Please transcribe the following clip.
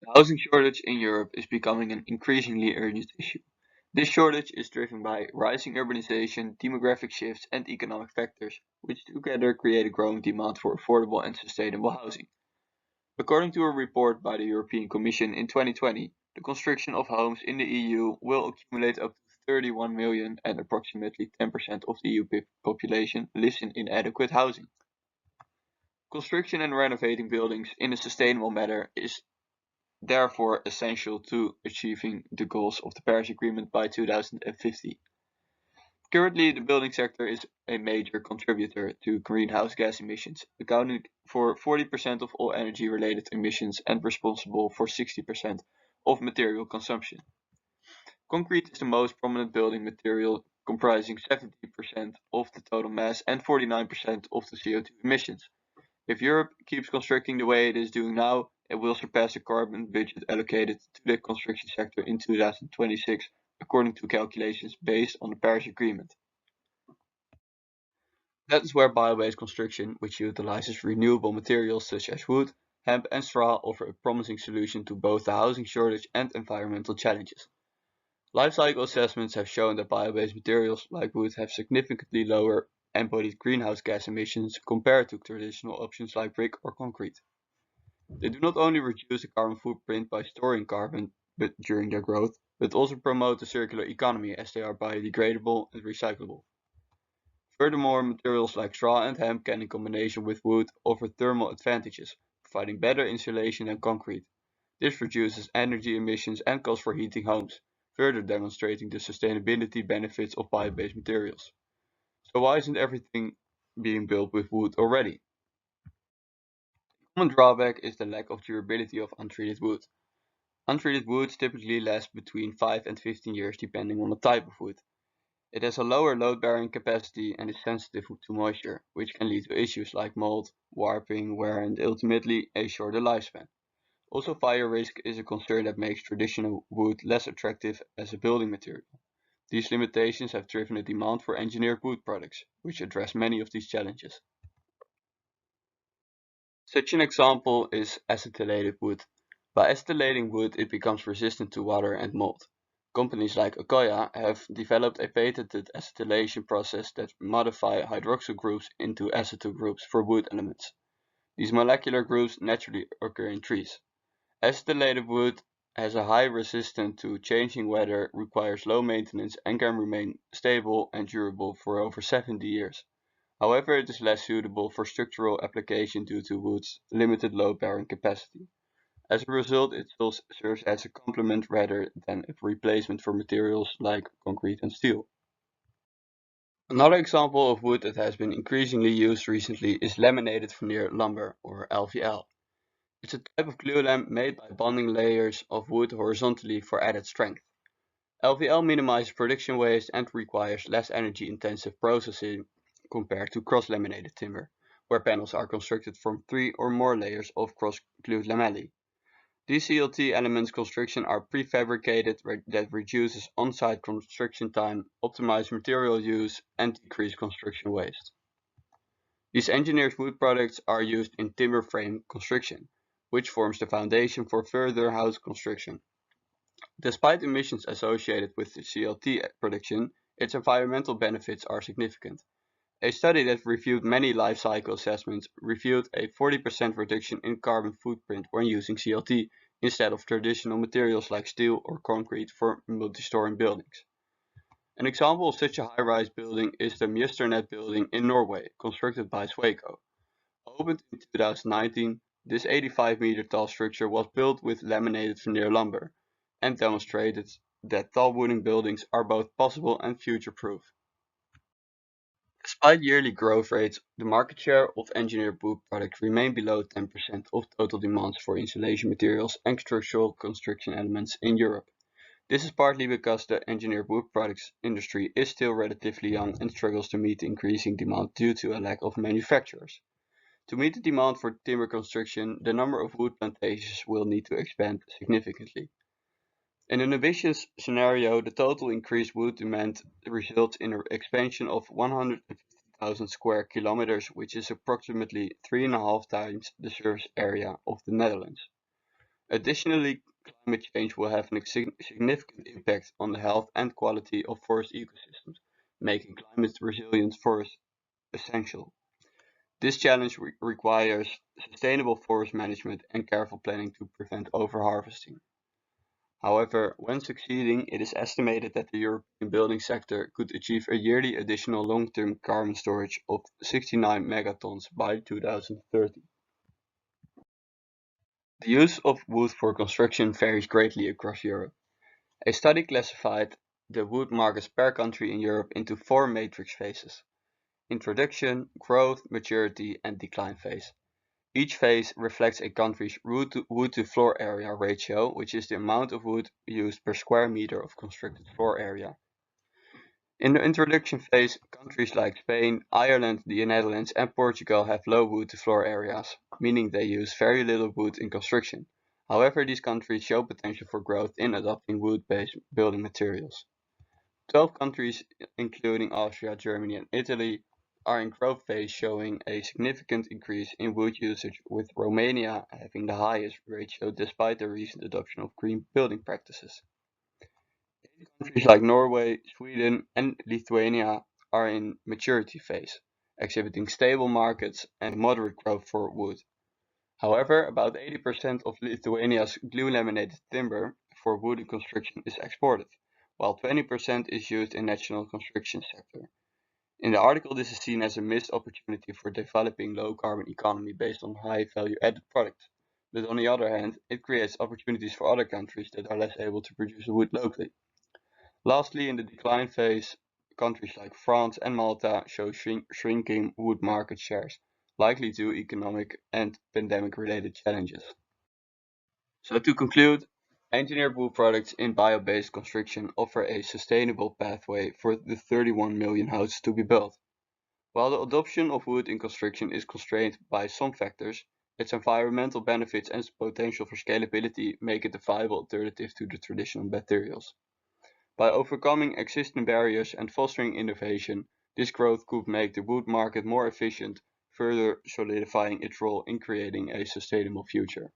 The housing shortage in Europe is becoming an increasingly urgent issue. This shortage is driven by rising urbanization, demographic shifts, and economic factors, which together create a growing demand for affordable and sustainable housing. According to a report by the European Commission in 2020, the construction of homes in the EU will accumulate up to 31 million, and approximately 10% of the EU population lives in inadequate housing. Construction and renovating buildings in a sustainable manner is therefore essential to achieving the goals of the Paris Agreement by 2050. Currently, the building sector is a major contributor to greenhouse gas emissions, accounting for 40% of all energy-related emissions and responsible for 60% of material consumption. Concrete is the most prominent building material, comprising 70% of the total mass and 49% of the CO2 emissions. If Europe keeps constructing the way it is doing now, it will surpass the carbon budget allocated to the construction sector in 2026, according to calculations based on the Paris Agreement. That is where bio-based construction, which utilizes renewable materials such as wood, hemp, and straw, offer a promising solution to both the housing shortage and environmental challenges. Life cycle assessments have shown that bio-based materials like wood have significantly lower embodied greenhouse gas emissions compared to traditional options like brick or concrete. They do not only reduce the carbon footprint by storing carbon during their growth, but also promote the circular economy as they are biodegradable and recyclable. Furthermore, materials like straw and hemp can, in combination with wood, offer thermal advantages, providing better insulation than concrete. This reduces energy emissions and costs for heating homes, further demonstrating the sustainability benefits of bio-based materials. So why isn't everything being built with wood already? Common drawback is the lack of durability of untreated wood. Untreated woods typically last between 5 and 15 years depending on the type of wood. It has a lower load-bearing capacity and is sensitive to moisture, which can lead to issues like mold, warping, wear, and ultimately a shorter lifespan. Also, fire risk is a concern that makes traditional wood less attractive as a building material. These limitations have driven a demand for engineered wood products, which address many of these challenges. Such an example is acetylated wood. By acetylating wood, it becomes resistant to water and mold. Companies like Okoya have developed a patented acetylation process that modify hydroxyl groups into acetyl groups for wood elements. These molecular groups naturally occur in trees. Acetylated wood has a high resistance to changing weather, requires low maintenance, and can remain stable and durable for over 70 years. However, it is less suitable for structural application due to wood's limited load-bearing capacity. As a result, it still serves as a complement rather than a replacement for materials like concrete and steel. Another example of wood that has been increasingly used recently is laminated veneer lumber, or LVL. It's a type of glulam made by bonding layers of wood horizontally for added strength. LVL minimizes production waste and requires less energy-intensive processing compared to cross-laminated timber, where panels are constructed from 3 or more layers of cross-glued lamellae. These CLT elements construction are prefabricated that reduces on-site construction time, optimize material use, and decrease construction waste. These engineered wood products are used in timber frame construction, which forms the foundation for further house construction. Despite emissions associated with the CLT production, its environmental benefits are significant. A study that reviewed many life cycle assessments revealed a 40% reduction in carbon footprint when using CLT instead of traditional materials like steel or concrete for multi-story buildings. An example of such a high-rise building is the Mjøsternet building in Norway, constructed by Sweco. Opened in 2019, this 85-meter tall structure was built with laminated veneer lumber and demonstrated that tall wooden buildings are both possible and future-proof. Despite yearly growth rates, the market share of engineered wood products remain below 10% of total demands for insulation materials and structural construction elements in Europe. This is partly because the engineered wood products industry is still relatively young and struggles to meet the increasing demand due to a lack of manufacturers. To meet the demand for timber construction, the number of wood plantations will need to expand significantly. In an ambitious scenario, the total increased wood demand results in an expansion of 150,000 square kilometers, which is approximately 3.5 times the surface area of the Netherlands. Additionally, climate change will have a significant impact on the health and quality of forest ecosystems, making climate resilient forests essential. This challenge requires sustainable forest management and careful planning to prevent overharvesting. However, when succeeding, it is estimated that the European building sector could achieve a yearly additional long-term carbon storage of 69 megatons by 2030. The use of wood for construction varies greatly across Europe. A study classified the wood markets per country in Europe into four matrix phases: introduction, growth, maturity, and decline phase. Each phase reflects a country's wood-to-floor area ratio, which is the amount of wood used per square meter of constructed floor area. In the introduction phase, countries like Spain, Ireland, the Netherlands, and Portugal have low wood-to-floor areas, meaning they use very little wood in construction. However, these countries show potential for growth in adopting wood-based building materials. 12 countries, including Austria, Germany, and Italy, are in growth phase, showing a significant increase in wood usage, with Romania having the highest ratio despite the recent adoption of green building practices. Countries like Norway, Sweden, and Lithuania are in maturity phase, exhibiting stable markets and moderate growth for wood. However, about 80% of Lithuania's glue-laminated timber for wooden construction is exported, while 20% is used in national construction sector. In the article, this is seen as a missed opportunity for developing low-carbon economy based on high value-added products. But on the other hand, it creates opportunities for other countries that are less able to produce wood locally. Lastly, in the decline phase, countries like France and Malta show shrinking wood market shares, likely due to economic and pandemic-related challenges. So to conclude, engineered wood products in bio-based construction offer a sustainable pathway for the 31 million houses to be built. While the adoption of wood in construction is constrained by some factors, its environmental benefits and its potential for scalability make it a viable alternative to the traditional materials. By overcoming existing barriers and fostering innovation, this growth could make the wood market more efficient, further solidifying its role in creating a sustainable future.